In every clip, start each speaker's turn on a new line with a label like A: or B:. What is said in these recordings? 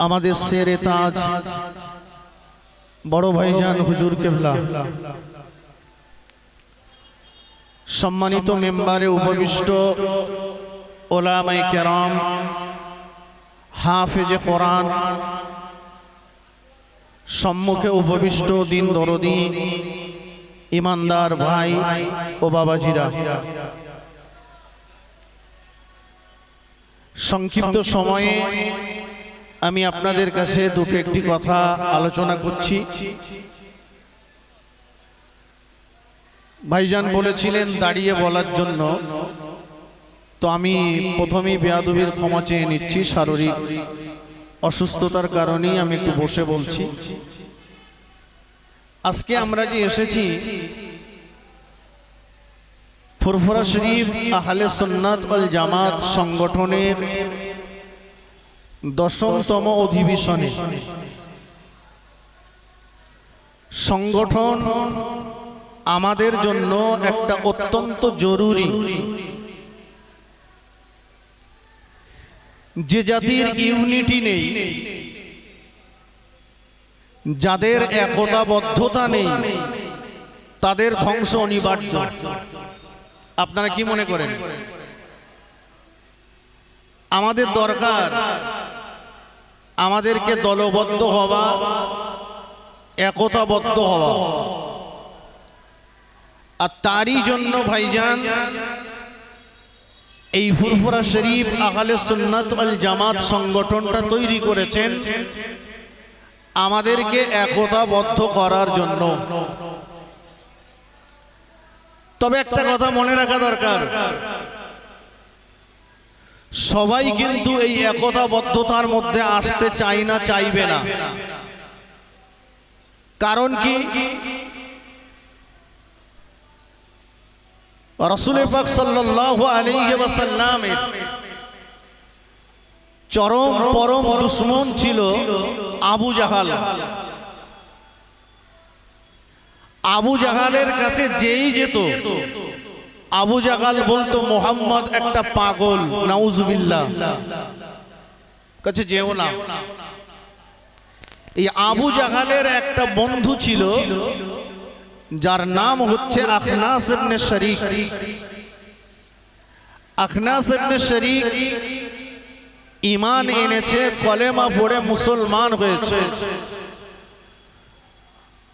A: আমাদের শেরে তাজ বড় ভাইজান হুজুর কেবলা, সম্মানিত মেম্বারে উপবিষ্ট ওলামায়ে কেরাম, হাফেজে কোরআন, সম্মুখে উপবিষ্ট দিন দরদি ইমানদার ভাই ও বাবাজিরা, সংক্ষিপ্ত সময়ে আমি আপনাদের কাছে দুটো একটি কথা আলোচনা করছি। ভাইজান বলেছিলেন দাঁড়িয়ে বলার জন্য, তো আমি প্রথমেই বেয়াদবির ক্ষমা চেয়ে নিচ্ছি। শারীরিক অসুস্থতার কারণেই আমি একটু বসে বলছি। আজকে আমরা যে এসেছি ফুরফুরা শরীফ আহলে সুন্নাত ওয়াল জামাত সংগঠনের 10তম অধিবেশনে। সংগঠন আমাদের জন্য একটা অত্যন্ত জরুরি। যে জাতির ইউনিটি নেই, যাদের একতাবদ্ধতা নেই, তাদের ধ্বংস অনিবার্য। আপনারা কি মনে করেন? আমাদের দরকার আমাদেরকে দলবদ্ধ হওয়া, একতাবদ্ধ হওয়া। আর তারই জন্য ভাইজান এই ফুরফুরা শরীফ আহলে সুন্নাত ওয়াল জামাত সংগঠনটা তৈরি করেছেন আমাদেরকে একতাবদ্ধ করার জন্য। তবে একটা কথা মনে রাখা দরকার, সবাই কিন্তু এই একতাবদ্ধতার মধ্যে আসতে চায় না, চাইবে না। কারণ কি? রাসূল পাক সাল্লাল্লাহু আলাইহি ওয়াসাল্লামের চরম পরম দুশমন ছিল আবু জাহাল। আবু জাহালের কাছে যেই যেত, আবু জাহাল বলতো মুহাম্মদ একটা পাগল, নাউজুবিল্লাহ, কাছে যেও না। এই আবু জাহালের একটা বন্ধু ছিল যার নাম হচ্ছে আখনাস ইবনে শরীক। আখনাস ইবনে শরীক ঈমান এনেছে, কলেমা পড়ে মুসলমান হয়েছে।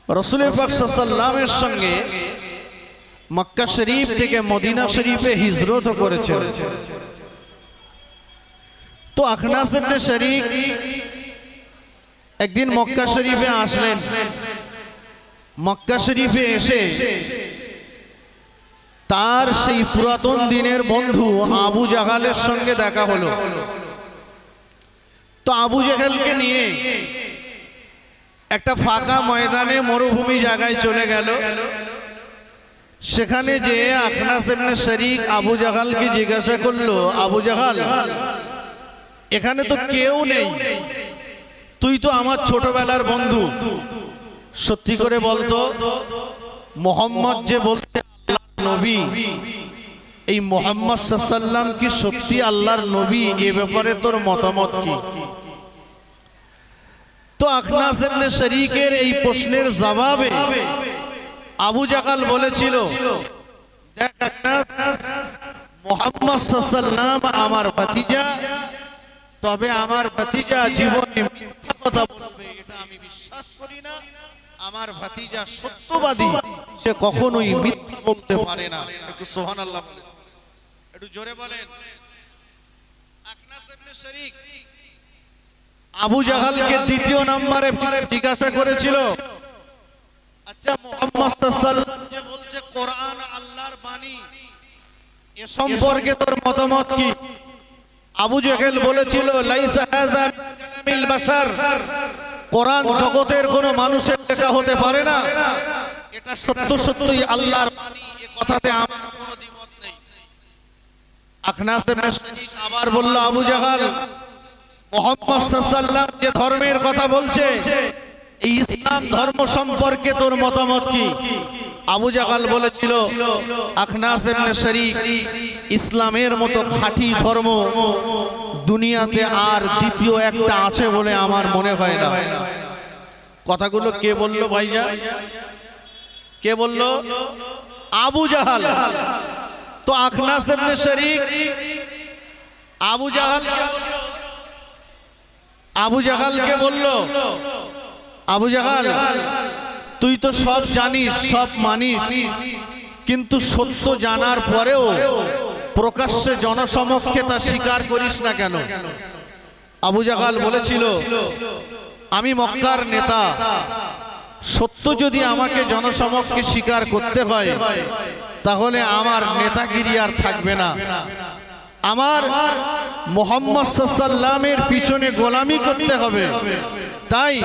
A: রাসূল পাক সাল্লাল্লাহু আলাইহি ওয়াসাল্লামের সঙ্গে মক্কা শরীফ থেকে মদিনা শরীফে হিজরত করেছেন। তো আখনাস ইবনে শরীক একদিন মক্কা শরীফে আসলেন। মক্কা শরীফে এসে তার সেই পুরাতন দিনের বন্ধু আবু জাহালের সঙ্গে দেখা হলো। তো আবু জাহালকে নিয়ে একটা ফাঁকা ময়দানে, মরুভূমি জায়গায় চলে গেল। সেখানে যে আখনাস ইবনে শরীক আবু জাহালকে জিজ্ঞাসা করলো, আবু জাহাল, এখানে তো কেউ নেই, তুই তো আমার ছোটবেলার বন্ধু, সত্যি করে বলতো মুহাম্মদ যে বলছে আল্লাহর নবী, এই মুহাম্মদ সাল্লাল্লাহু আলাইহি ওয়াসাল্লাম কি সত্যি আল্লাহর নবী? এ ব্যাপারে তোর মতামত কি? তো আখনাস ইবনে শরীকের এই প্রশ্নের জবাবে আবু জাহাল বলেছিল, দেখ আখনাস, মুহাম্মদ সাল্লাল্লাহু আলাইহি ওয়াসাল্লাম আমার ভাতিজা, তবে আমার ভাতিজা জীবনে মিথ্যা কথা বলবে এটা আমি বিশ্বাস করি না। আমার ভাতিজা সত্যবাদী, সে কখনোই মিথ্যা বলতে পারে না। একটু সুবহানাল্লাহ বলেন, একটু জোরে বলেন। আখনাস ইবনে শরীক আবু জাহালকে দ্বিতীয় নম্বরে জিজ্ঞাসা করেছিল, আচ্ছা মুহাম্মদ সাল্লাল্লাহু আলাইহি ওয়াসাল্লাম যে বলছে কোরআন আল্লাহর বাণী, এ সম্পর্কে তোর মতামত কি? আবু জাহেল বলেছিল, লাইসা হাযা মিন কালামিল বাশার, কোরআন জগতের কোনো মানুষের লেখা হতে পারে না, এটা সত্য সত্যই আল্লাহর বাণী, এ কথাতে আমার কোনো দ্বিমত নেই। আখনাস ইবনে শরীক আবার বলল, আবু জাহাল, মুহাম্মদ সাল্লাল্লাহু আলাইহি ওয়াসাল্লাম যে ধর্মের কথা বলছে, এই ইসলাম ধর্ম সম্পর্কে তোর মতামত কি? আবু জাহাল বলেছিল, আখনাস ইবনে শরীক, ইসলামের মতো খাঁটি ধর্ম দুনিয়াতে আর দ্বিতীয় একটা আছে বলে আমার মনে হয় না। কথাগুলো কে বলল ভাইজান? কে বলল? আবু জাহাল। তো আখনাস ইবনে শরীক আবু জাহালকে বলল, আবু জাহাল তুই তো সব জানিস, সব মানিস, কিন্তু সত্য জানার পরেও প্রকাশ্যে জনসমক্ষে তা স্বীকার করিস না কেন? আবু জাহাল বলেছিল, আমি মক্কার নেতা, সত্য যদি আমাকে জনসমক্ষে স্বীকার করতে হয় তাহলে আমার নেতাগিরি আর থাকবে না, আমার মুহাম্মদ সাল্লাল্লাহু পিছনে গোলামি করতে হবে। তাই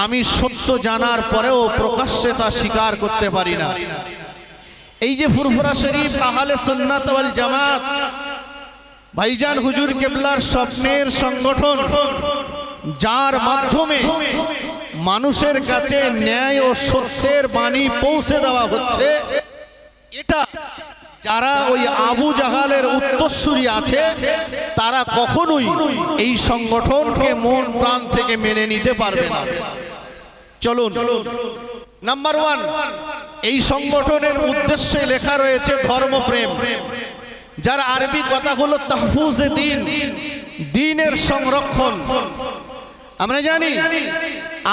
A: আমি সত্য জানার পরেও প্রকাশ্যে তা স্বীকার করতে পারি না। এই যে ফুরফুরা শরীফ আহলে সুন্নাত ওয়াল জামাত, ভাইজান হুজুর কেবলার স্বপ্নের সংগঠন, যার মাধ্যমে মানুষের কাছে ন্যায় ও সত্যের বাণী পৌঁছে দেওয়া হচ্ছে, এটা যারা ওই আবু জাহালের উত্তরসূরি আছে তারা কখনোই এই সংগঠনকে মন প্রাণ থেকে মেনে নিতে পারবে না। চলুন, নাম্বার 1, এই সংগঠনের উদ্দেশ্যে লেখা রয়েছে ধর্মপ্রেম, যার আরবি কথা হলো তাহফুজে দ্বীন, দ্বীনের সংরক্ষণ। আমরা জানি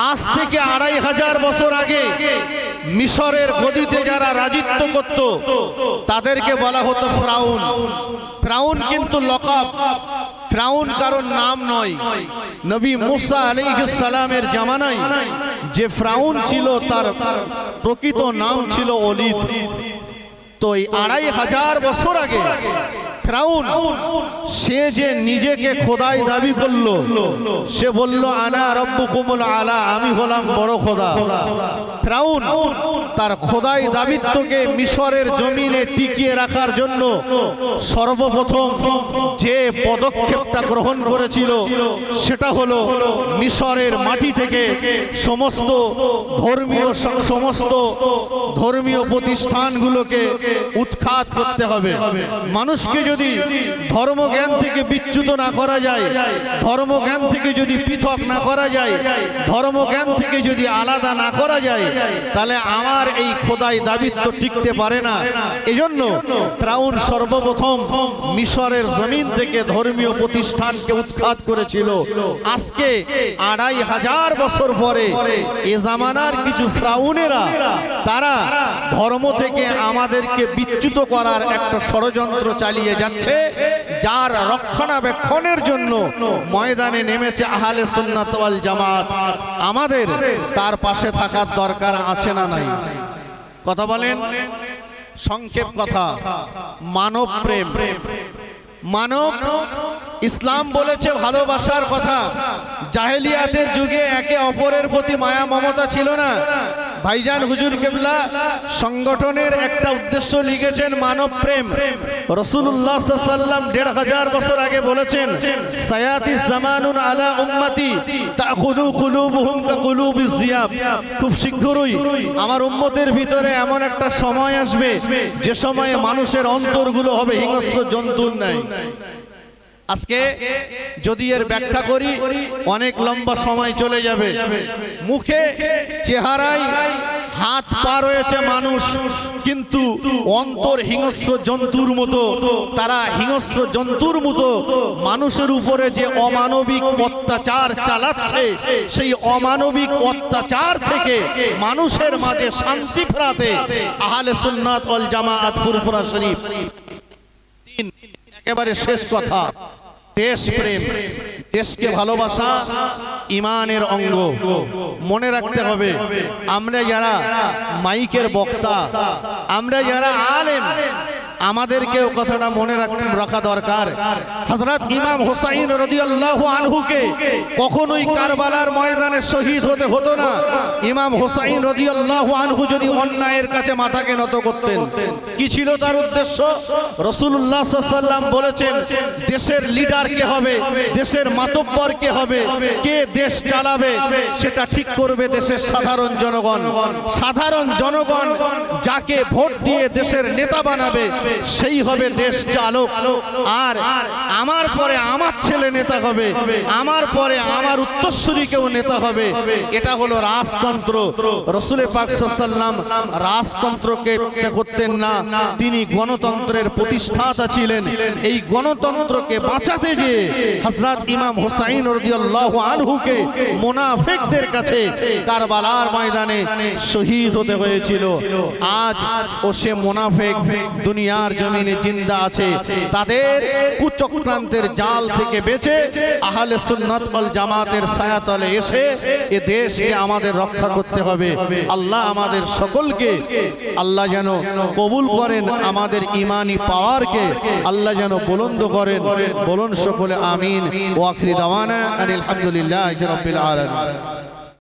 A: আজ থেকে 2500 বছর আগে মিশরের গদিতে যারা রাজত্ব করত তাদেরকে বলা হতো ফেরাউন। ফেরাউন কিন্তু লকাব, ফেরাউন কারণ নাম নয়। নবী মুসা আলাইহিস সালামের জামানায় যে ফেরাউন ছিল তার প্রকৃত নাম ছিল ওলীদ। তো এই 2500 বছর আগে ফেরাউন, সে যে নিজেকে খোদাই দাবি করলো, সে বলল আনা রব্বুকুমুল আলা, আমি হলাম বড় খোদা। ফেরাউন তার খোদাই দাবিত্বকে মিশরের জমিনে টিকিয়ে রাখার জন্য সর্বপ্রথম যে পদক্ষেপটা গ্রহণ করেছিল সেটা হলো মিশরের মাটি থেকে সমস্ত ধর্মীয় প্রতিষ্ঠানগুলোকে উৎখাত করতে হবে। মানুষকে যদি ধর্মজ্ঞান থেকে বিচ্যুত না করা যায়, ধর্মজ্ঞান থেকে যদি পৃথক না করা যায়, ধর্মজ্ঞান থেকে যদি আলাদা না করা যায়, তাহলে আমার এই খোদাই দাবিত্ব টিকতে পারে না। এজন্য ফেরাউন সর্বপ্রথম মিশরের জমিন থেকে ধর্মীয় প্রতিষ্ঠানকে উৎখাত করেছিল। আজকে 2500 বছর পরে এ জামানার কিছু ফেরাউনেরা তারা ধর্ম থেকে আমাদেরকে বিচ্যুত করার একটা ষড়যন্ত্র চালিয়ে যাচ্ছে, যার রক্ষণাবেক্ষণের জন্য ময়দানে নেমেছে আহলে সুন্নাত ওয়াল জামাত। আমাদের তার পাশে থাকার দরকার আছে না নাই? কথা বলেন। সংক্ষেপ কথা, মানব প্রেম, মানব ইসলাম বলেছে ভালোবাসার কথা। জাহেলিয়াতের যুগে একে অপরের প্রতি মায়া মমতা ছিল না। ভাইজান হুজুর কেবলা সংগঠনের একটা উদ্দেশ্য লিখেছেন মানব প্রেম। রাসূলুল্লাহ সাল্লাল্লাহু আলাইহি ওয়াসাল্লাম 1500 বছর আগে বলেছেন, সায়াতি জামানুন আলা উম্মতি তাখুদু কুলুবুহুম কাকুলুবিজ জিয়াব, খুব শীঘ্রই আমার উম্মতের ভিতরে এমন একটা সময় আসবে যে সময়ে মানুষের অন্তরগুলো হবে হিংস্র জন্তুর ন্যায়। আজকে যদি এর ব্যাখ্যা করি অনেক লম্বা সময় চলে যাবে। মুখে চেহারায় হাত পা রয়েছে মানুষ, কিন্তু অন্তর হিংস্র জন্তুর মতো। তারা হিংস্র জন্তুর মতো মানুষের উপরে যে অমানবিক অত্যাচার চালাচ্ছে, সেই অমানবিক অত্যাচার থেকে মানুষের মাঝে শান্তি ফেরাতে আহলে সুন্নাত ওয়াল জামাত ফুরফুরা শরীফ। একেবারে শেষ কথা, দেশ প্রেম, দেশকে ভালোবাসা ইমানের অঙ্গ। মনে রাখতে হবে, আমরা যারা মাইকের বক্তা, আমরা যারা আলেম, আমাদেরকেও কথাটা মনে রাখা দরকার। হযরত ইমাম হুসাইন রাদিয়াল্লাহু আনহুকে কখনোই কারবালার ময়দানে শহীদ হতে হতো না। ইমাম হুসাইন রাদিয়াল্লাহু আনহু যদি অন্যায়ের কাছে মাথাকে নত করতেন, কি ছিল তার উদ্দেশ্য? রাসূলুল্লাহ সাল্লাল্লাহু আলাইহি ওয়াসাল্লাম বলেছেন, দেশের লিডার কে হবে, দেশের মাতব্বর কে হবে, কে দেশ চালাবে, সেটা ঠিক করবে দেশের সাধারণ জনগণ। সাধারণ জনগণ যাকে ভোট দিয়ে দেশের নেতা বানাবে সেই হবে দেশ চালক। আর আমার পরে আমার ছেলে নেতা হবে, আমার পরে আমার উত্তরসূরি কেউ নেতা হবে। এটা হলো রাজতন্ত্র। রাসূল পাক সাল্লাল্লাহু আলাইহি ওয়াসাল্লাম রাজতন্ত্রকে করতেন না, তিনি গণতন্ত্রের প্রতিষ্ঠাতা ছিলেন। এই গণতন্ত্রকে বাঁচাতে যে হযরত ইমাম হুসাইন রাদিয়াল্লাহু আনহুকে মুনাফিকদের কাছে কারবালার ময়দানে শহীদ হতে হয়েছিল। আজ ও সে মুনাফিক দুনিয়ার জমিনে জিন্দা আছে। তাদের কুচক্রান্তের জাল থেকে বেঁচে আহলে সুন্নাত ওয়াল জামাতের ছায়াতলে এসে এ দেশকে আমাদের রক্ষা করতে হবে। আল্লাহ আমাদের সকলকে আল্লাহ যেন কবুল করেন, আমাদের ইমানি পাওয়ারকে আল্লাহ যেন বুলন্দ করেন। বলুন সকলে আমিন। ওয়া আখিরি দাওয়ানা আলহামদুলিল্লাহি রাব্বিল আলামিন।